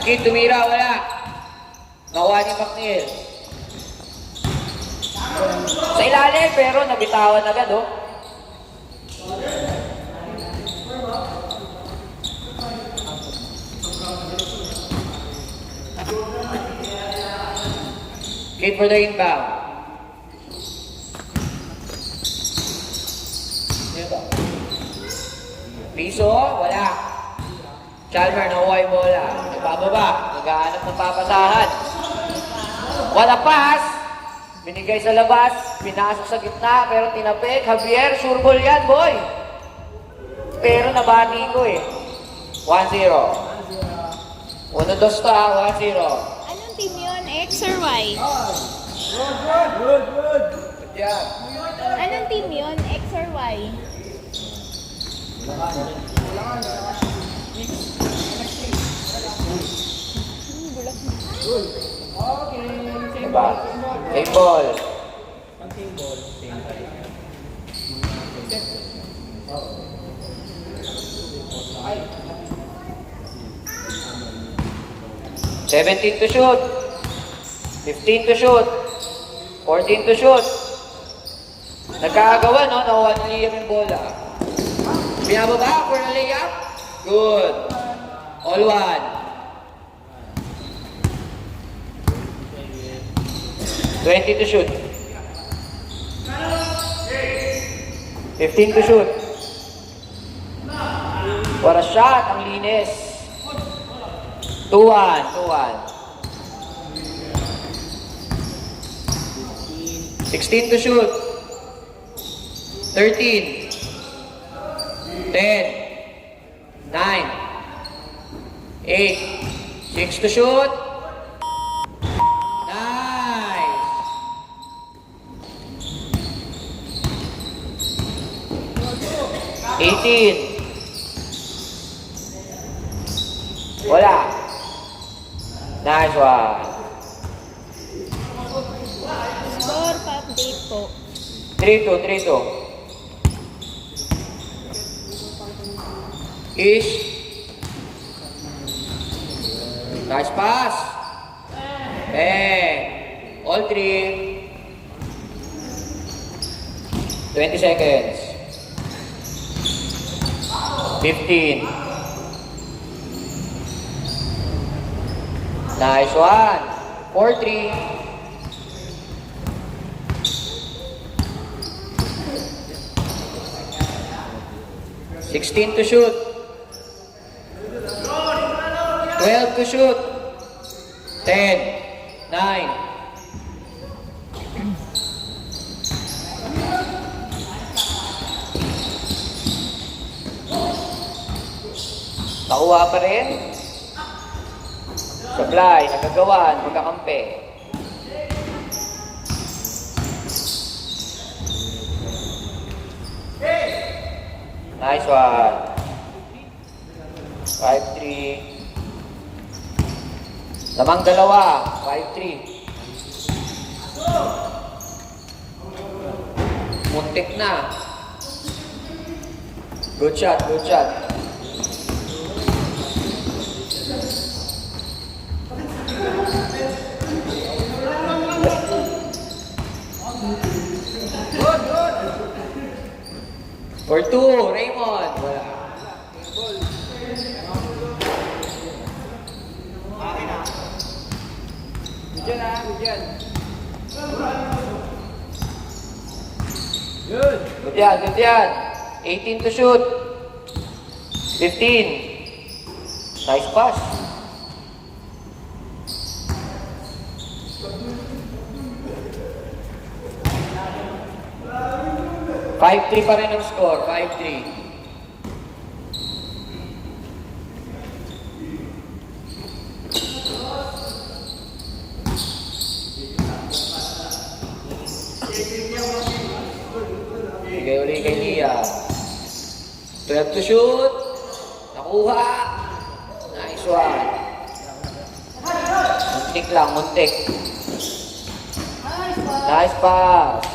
Kid, tumira, wala. Nakuha ni McNeil. Sa ilalim, pero nabitawan agad, oh. Kid for the inbound. Piso, wala. Chalmer, nakuha yung bola. Nagbababa, naghahanap ng papasahan. Wala pass. Binigay sa labas, pinasok sa gitna, pero tinapik. Javier, sure ball yan, boy. Pero nabati ko eh. 1-0. 1-2 to 1-0. Anong team yun? X or Y? Good job. Anong team yun? X or Y? Diba? Same ball. $17 to shoot. 15 to shoot. 14 to shoot. Nagkakagawa, no? Nakuha ni Liam yung bola. Binababa for the layup. Good. All one. 20 to shoot. 15 to shoot. What a shot. Ang linis. 2-1. 16 to shoot. 13. 10. 9. 8. 6 to shoot. Nice. 18. Wala. Nice one. Score pa-update po. 3-2. Ish. Nice pass. All three. 20 seconds. 15. Nice one. 4-3. $16 to shoot. 12 to shoot. 10. 9. Nakuha pa rin. Supply, nagagawan, magkakampi. Nice one. 5-3. Lamang dalawa. 5-3. Muntik na. Good shot. 4-2, Raymond. Wala. Good yan. 18 to shoot. 15. Nice pass. $5-3 pa rin ang score. 5-3. Bigay uli kay Lia. 12 to shoot. Nakuha. Nice one. Muntik. Nice pass.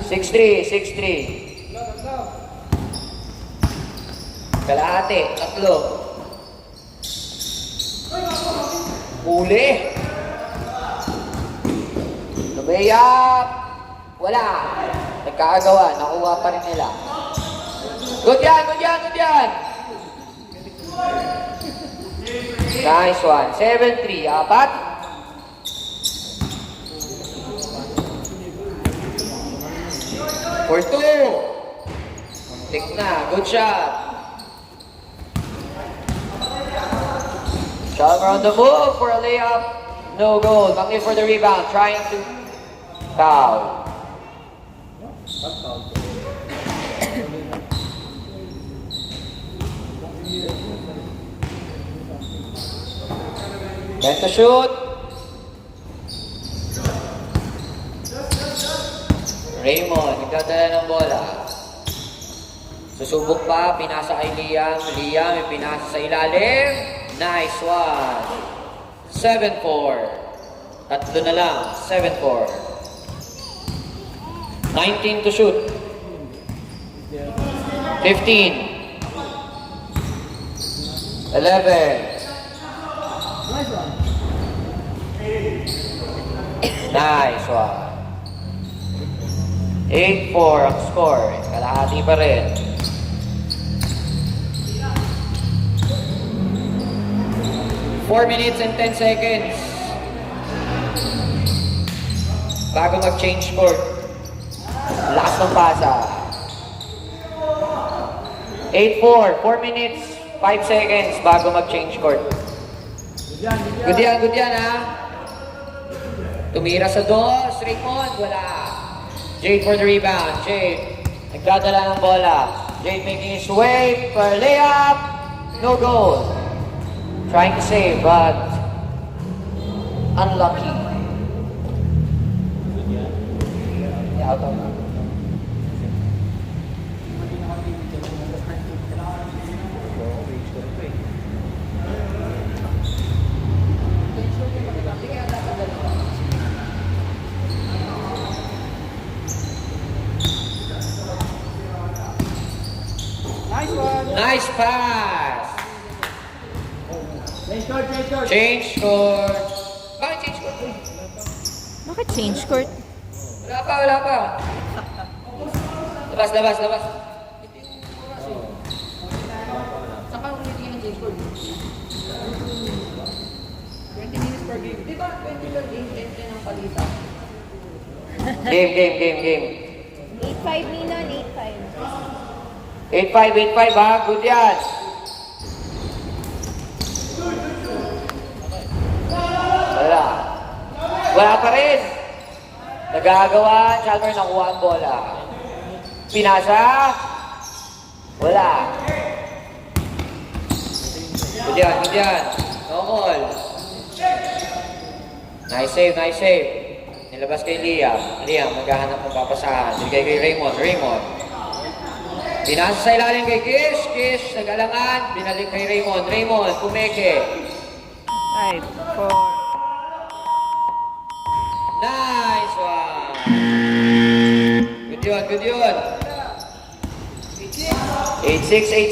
6-3. Kalahati. 3. Uli. Lumayap. Wala. Nagkakagawa. Nakuha pa rin nila. Good yan, good yan, good yan. Nice one. 7-3. Apat. For 2. Tik na. Good shot. Chalmer on the move for a layup. No goal. McNeil for the rebound. Trying to foul. Then to shoot. Raymond, nagdadala ng bola. Susubok pa, pinasa kay Liam. Liam, may pinasa sa ilalim. Nice one. 7-4. Tatlo na lang. 7-4. 19 to shoot. 15. 11. Nice one. 8-4 ang score. Kalahati pa rin. Four minutes and 10 seconds. Bago mag-change court. Lakas ng pasa. 8-4. 4 minutes, 5 seconds bago mag-change court. Good yan ha. Tumira sa dos. Raymond, wala. Jade for the rebound. Jade, nagdadala ng bola. Jade making his way for layup. No goal. Trying to save, but unlucky. Out of. Nice pass. Change court. Bakit change court? Bakit change court? Wala pa. Labas. Saka ulitin yung change court. 20 minutes per game. Di ba 20 per game, 10 ang palita? Game. 8-5 Minon, 8-5. 8-5 ha. Good yan. Wala pa rin. Nagagawa. Chalmer nakuha ang bola. Pinasa. Wala. Good yan. No goal. Nice save. Nilabas kay Liam. Maghahanap ng papasahan. Bigay kay Raymond. Pinasa sa ilalim kay Kish, nag-alangan. Binalik kay Raymond. Pumeke. 5-4. Nice one. Good yun. 8-6.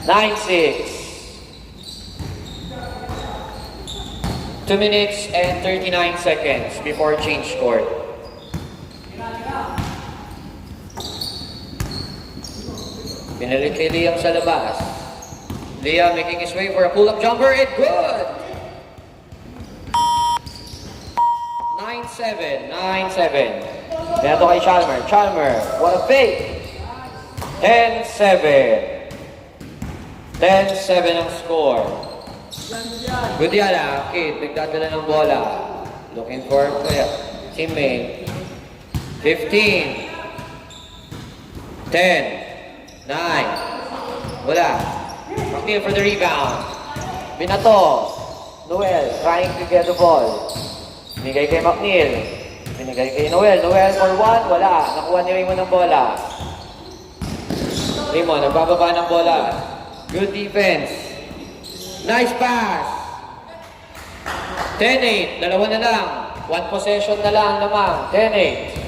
9-6. 2 minutes and 39 seconds before change court. Binalik kay Liam sa labas. Liam making his way for a pull-up jumper and good! 9-7. Pinato kay Chalmer. What a fake! 10-7. 10-7 ang score. Good yan ha. Kid, nagdadala ng bola. Looking for teammate. 15. 10. 9. Wala. McNeil for the rebound. Binato. Noel trying to get the ball. Binigay kay McNeil. Binigay kay Noel. Noel for 1. Wala. Nakuha ni Raymond ng bola. Raymond, nagbababa ng bola. Good defense. Nice pass. 10-8. Dalawa na lang. 1 possession na lang naman. 10-8.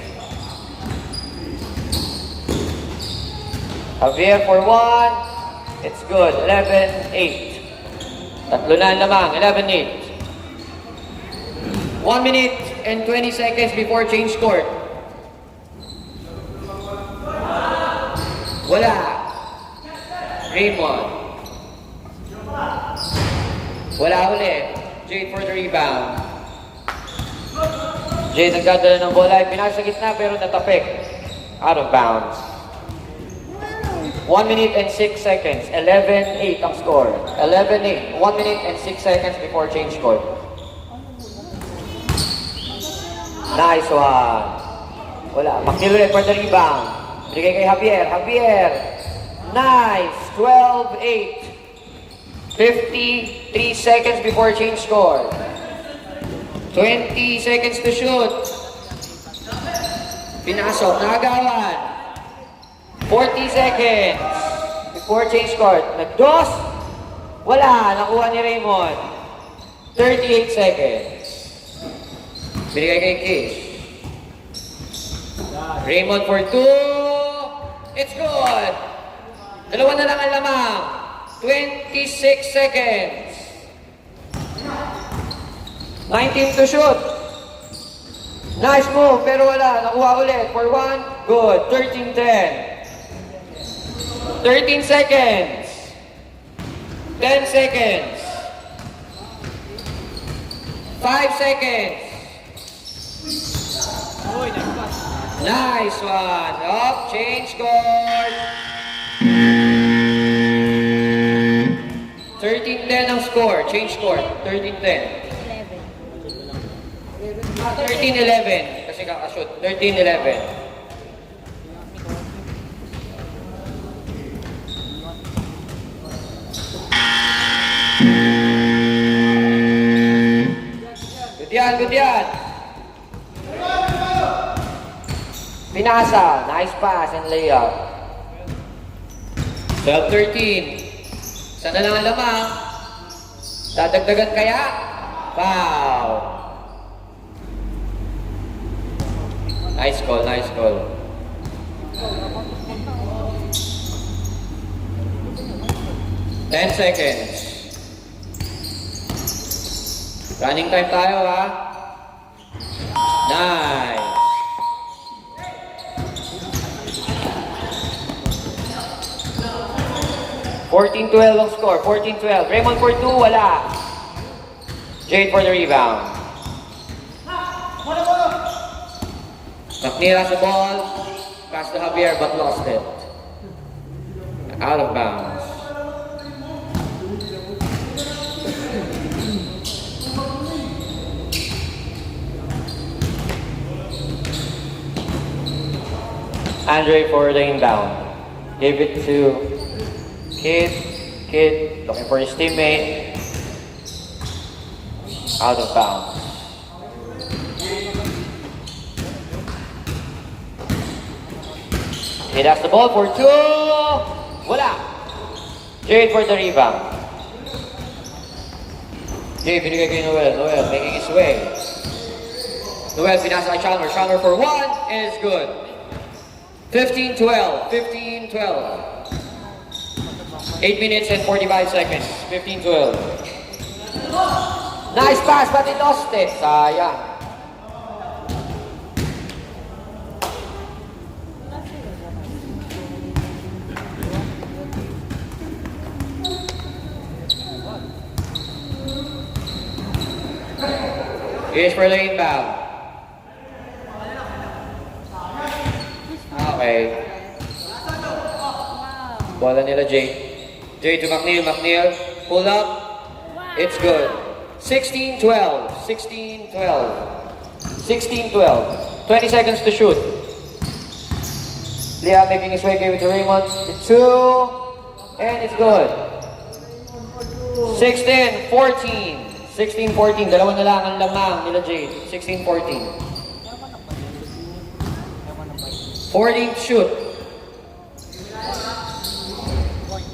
Javier for 1. It's good. 11-8. Tatlo na ang lamang, 11-8. 1 minute and 20 seconds before change court. Wala. Raymond. Wala ulit. Jade for the rebound. Jade nagdadala ng bola. Pinasa sa gitna pero natapik. Out of bounds. 1 minute and 6 seconds. 11-8 ang score. 11-8. 1 minute and 6 seconds before change court. Nice one. Wala. McNeil ulit for the rebound. Bigay kay Javier. Javier. Nice. 12-8. 53 seconds before change score. 20 seconds to shoot. Pinasok. Nagawan. 40 seconds before change score. Nagdos. Wala. Nakuha ni Raymond. 38 seconds. Binigay kay Kish. Raymond for 2. It's good. Dalawa na lang ang lamang. 26 seconds. 19 to shoot. Nice move, pero wala. Nakuha ulit for 1. Good. 13-10. 13 seconds. 10 seconds. 5 seconds. Nice one. Up, change court. 13-10 ang score. Change court. 13-10. 13-11. Kasi kakashoot. 13-11. Good yan, good yan. Pinasa. Nice pass and layup. 12-13. Sana lang ang lamang. Dadagdagan kaya? Foul. Nice call, nice call. Ten seconds. Running time tayo, ha? Nice. $14-12 ang score. 14-12. Raymond for 2, wala. Jade for the rebound. McNeil has the ball. Pass to Javier but lost it. Out of bounds. Andre for the inbound. Gave it to Kid looking for his teammate. Out of bounds. Kid has the ball for 2. Wala. Jade for the rebound. Jade binigay kay Noel. Noel making his way. Noel pinasa kay Chalmers. Chalmers for 1 and it's good. 15-12. 15-12. 8 minutes and 45 seconds. 15-12. Nice pass, but he lost it. Sayang. Here's for the inbound. Okay. Bola nila Jade. Jade to McNeil. McNeil. Pull up. It's good. 16-12. 16-12. 16-12. 20 seconds to shoot. Leah making his way, gave it to Raymond. The 2. And it's good. 16-14. 16-14. Dalawa na lang ang lamang nila Jade. 16-14. 14 shoot.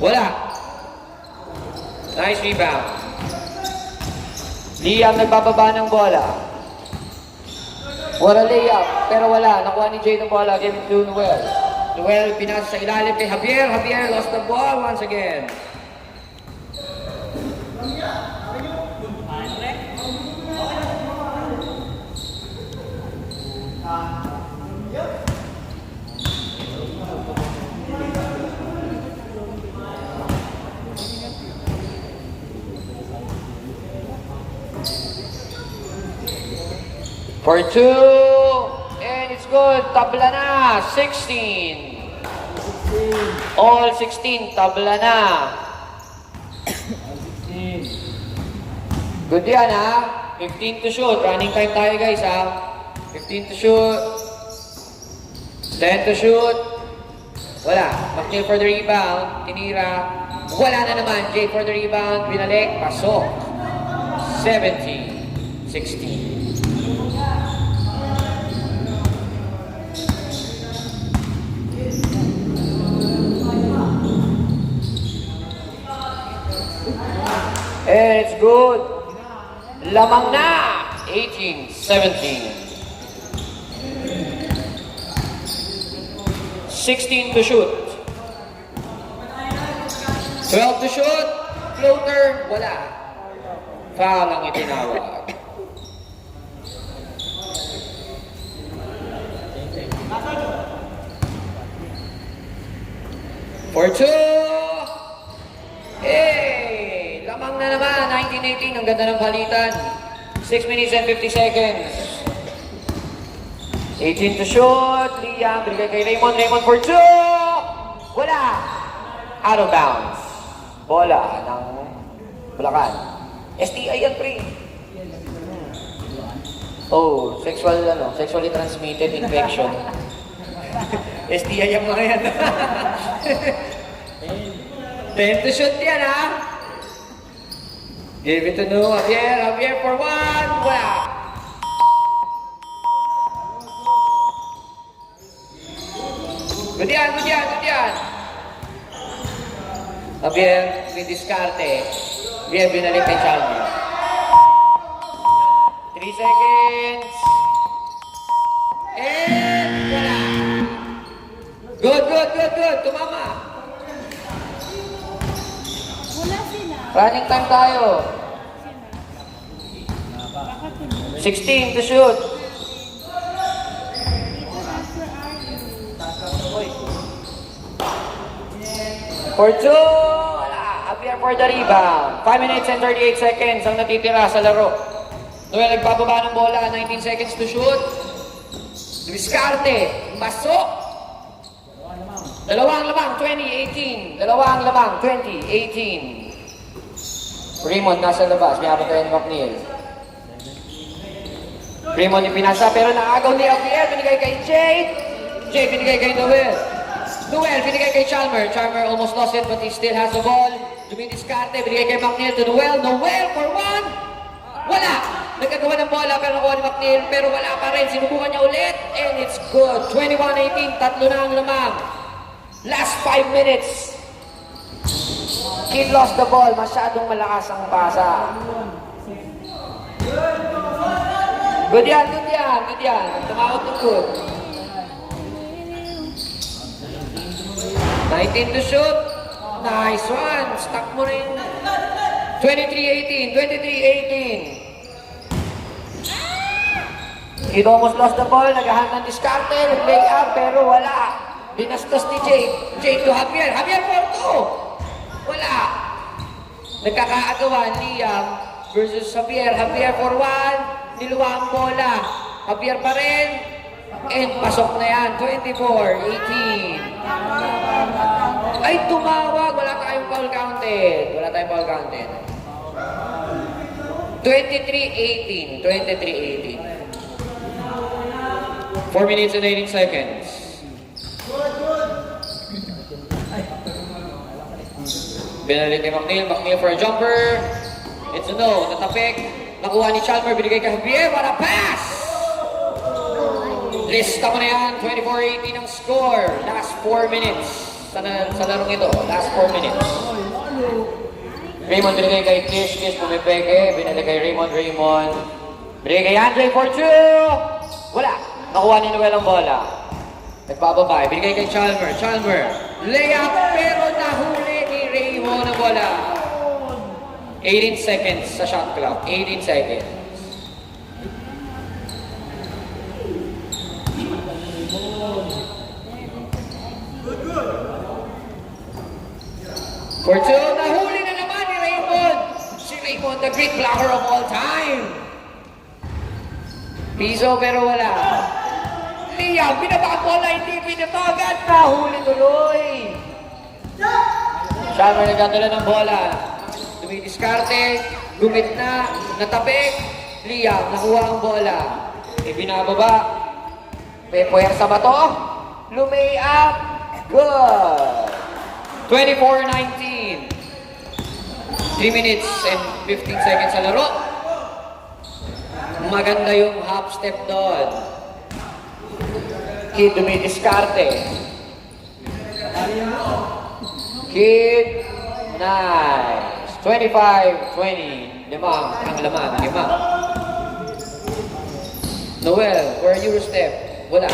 Wala. Nice rebound. Liam nagbababa ng bola. Wala layup, pero wala. Nakuha ni Jade ang bola. Give it to Noel. Noel pinasa sa ilalim kay Javier. Javier lost the ball once again. For 2. And it's good. Tabla na. 16. All 16. Tabla na. Good yan ha. 15 to shoot. Running time tayo guys ha. 15 to shoot. 10 to shoot. Wala. McNeil for the rebound. Tinira. Wala na naman. Jay for the rebound. Binalik. Pasok. 17. 16. And it's good. Lamang na. 18, 17. 16 to shoot. 12 to shoot. Floater. Wala. Foul ang itinawag. For 2. Hey! Lamang na naman. 19-18. Ang ganda ng palitan. 6 minutes and 50 seconds. 18 to shoot. Liam. Bigay kay Raymond. Raymond for 2. Wala. Out of bounds. Bola ng Bulacan. STI yan, pre. Oh, sexually transmitted infection. STI yung mga yan. 10 to shoot yan, ha? Give it to Noah. Javier for 1. Wala. Good yan. Javier, may diskarte. Javier, binalik kay Chalmers. 3 seconds. And wala. Good. Tumama. Running time tayo. 16 to shoot. For 2. Wala. Javier for the rebound. 5 minutes and 38 seconds ang natitira sa laro. Noel nagbababa ng bola. 19 seconds to shoot. Diskarte. Pasok. Dalawang lamang. 20-18. 20-18. Raymond nasa labas. May abot tayo ni McNeil. Raymond ipinasa pero naagaw ni Javier. Binigay kay Jay. Jay binigay kay Noel. Noel binigay kay Chalmers. Chalmers almost lost it but he still has the ball. Dumidiskarte. Binigay kay McNeil to Noel. Noel for 1. Wala. Nagkagawa ng bola pero nakuha ni McNeil. Pero wala pa rin. Sinubukan niya ulit. And it's good. 21-18. Tatlo na ang lamang. Last 5 minutes. Kid lost the ball. Masyadong malakas ang pasa. Good yan. Tumawag to good. 19 to shoot. Nice one. Stuck mo rin. 23-18. Kid almost lost the ball. Naghahan ng diskarte. Play up pero wala. Binastos ni Jay. Jay to Javier. Javier for 2. Wala. Nagkakaagawan, Liam versus Javier. Javier for 1. Niluwa ang bola. Javier pa rin. And pasok na yan. 24-18. Ay, tumawag. Wala tayong foul counted. 23-18. 4 minutes and 18 seconds. Binalik kay McNeil. McNeil for a jumper. It's a no. Natapik. Nakuha ni Chalmers. Binigay kay Javier. What a pass! Lista mo na yan. 24-18 ang score. Last 4 minutes sa larong ito. Last 4 minutes. Raymond binigay kay Kish. Kish pumipeke. Binalik kay Raymond. Binigay kay Andre for 2. Wala. Nakuha ni Noel ang bola. Nagbababay. Binigay kay Chalmers. Layup pero nahuli ni Raymond ang bola. 18 seconds sa shot clock. 18 seconds. For 2, nahuli na naman ni Raymond. Si Raymond, the great blocker of all time. Piso pero wala. Liam, binaba ang bola, hindi pinato agad. Nahuli tuloy. Chalmer nagdadala ng bola. Dumidiskarte, gumitna, natapik. Liam, nakuha ang bola. Ibinababa. May puwersa ba to? Lumay-up. Good. 24-19. 3 minutes and 15 seconds sa laro. Maganda yung half step doon. Kid dumidiskarte. Kid, nice. 25-20. Limang ang laman. Lima. Noel, where you step? Wala.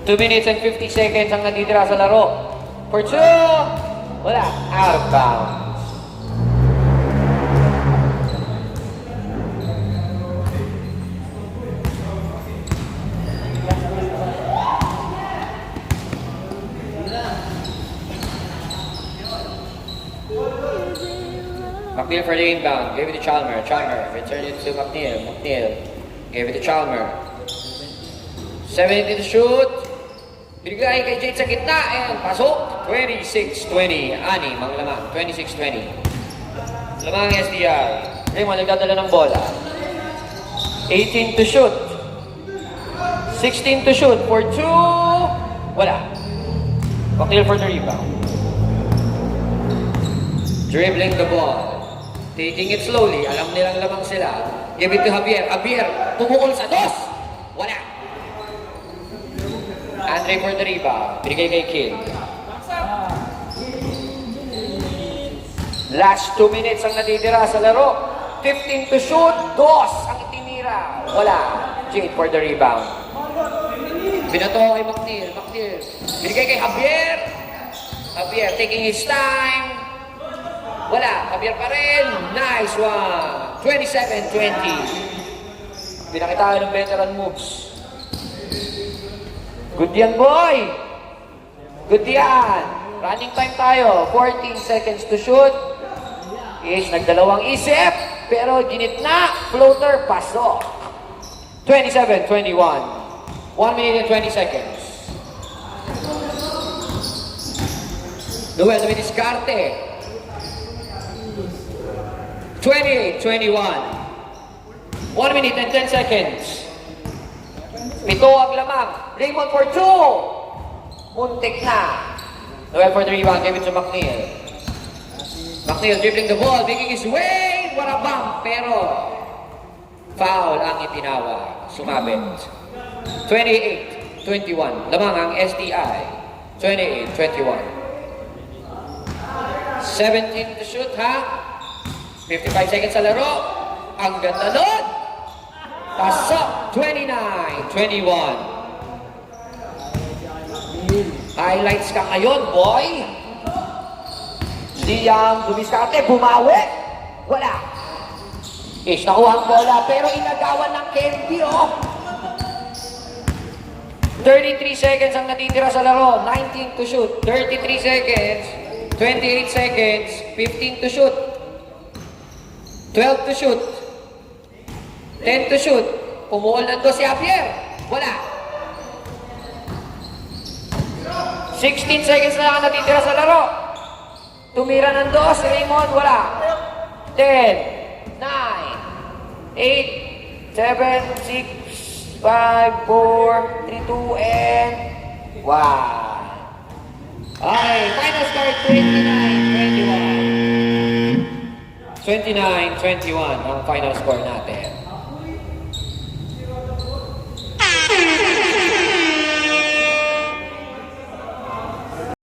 2 minutes and 50 seconds ang natitira sa laro. For 2, wala. Out of bounds. McNeil for the inbound. Gave it to Chalmer. Chalmer. Returned it to McNeil. McNeil. Gave it to Chalmer. 7 to shoot. Binigay kay Jade sa gitna. And pasok. 26-20. Ani, mga lamang. 26-20. Lamang SDI. Raymond nagdadala ng bola. 18 to shoot. 16 to shoot. For 2. Wala. McNeil for the rebound. Dribbling the ball. Taking it slowly. Alam nilang lamang sila. Give it to Javier. Javier, tumukol sa dos. Wala. Andre for the rebound. Binigay kay Kid. Last 2 minutes ang natitira sa laro. 15 to shoot. Dos ang itinira. Wala. Jade for the rebound. Binato kay McNeil. McNeil. Binigay kay Javier. Javier taking his time. Wala, Javier pa rin. Nice one. 27-20. Pinakita ng veteran moves. Good yan, boy. Good yan. Running time tayo. 14 seconds to shoot. Is nagdalawang isip. Pero ginitna. Floater, pasok. 27-21. 1 minute and 20 seconds. Noel, dumidiskarte. 28-21. 1 minute and 10 seconds. Pito ang lamang. Raymond for 2. Muntik na. Noel for the rebound. Gave it to McNeil. McNeil dribbling the ball. Making his way. What a bump. Pero foul ang itinawa. Sumabit. 28-21. Lamang ang SDI. 28-21. 17 to shoot, ha? 55 seconds sa laro. Ang ganda nun. Pasok. 29-21. Highlights ka ngayon, boy. Liam, dumiskarte, bumawi. Wala. Ish, nakuha ang bola, pero inagawan ng Kennedy, oh. 33 seconds ang natitira sa laro. 19 to shoot. 33 seconds. 28 seconds. 15 to shoot. 12 to shoot. 10 to shoot. Pumuol na to si Javier. Wala. 16 seconds na lang natitira sa laro. Tumira ng dos si Raymond. Wala. 10, 9, 8, 7, 6, 5, 4, 3, 2, and 1. Okay, final score 29-21. 29-21 ang final score natin.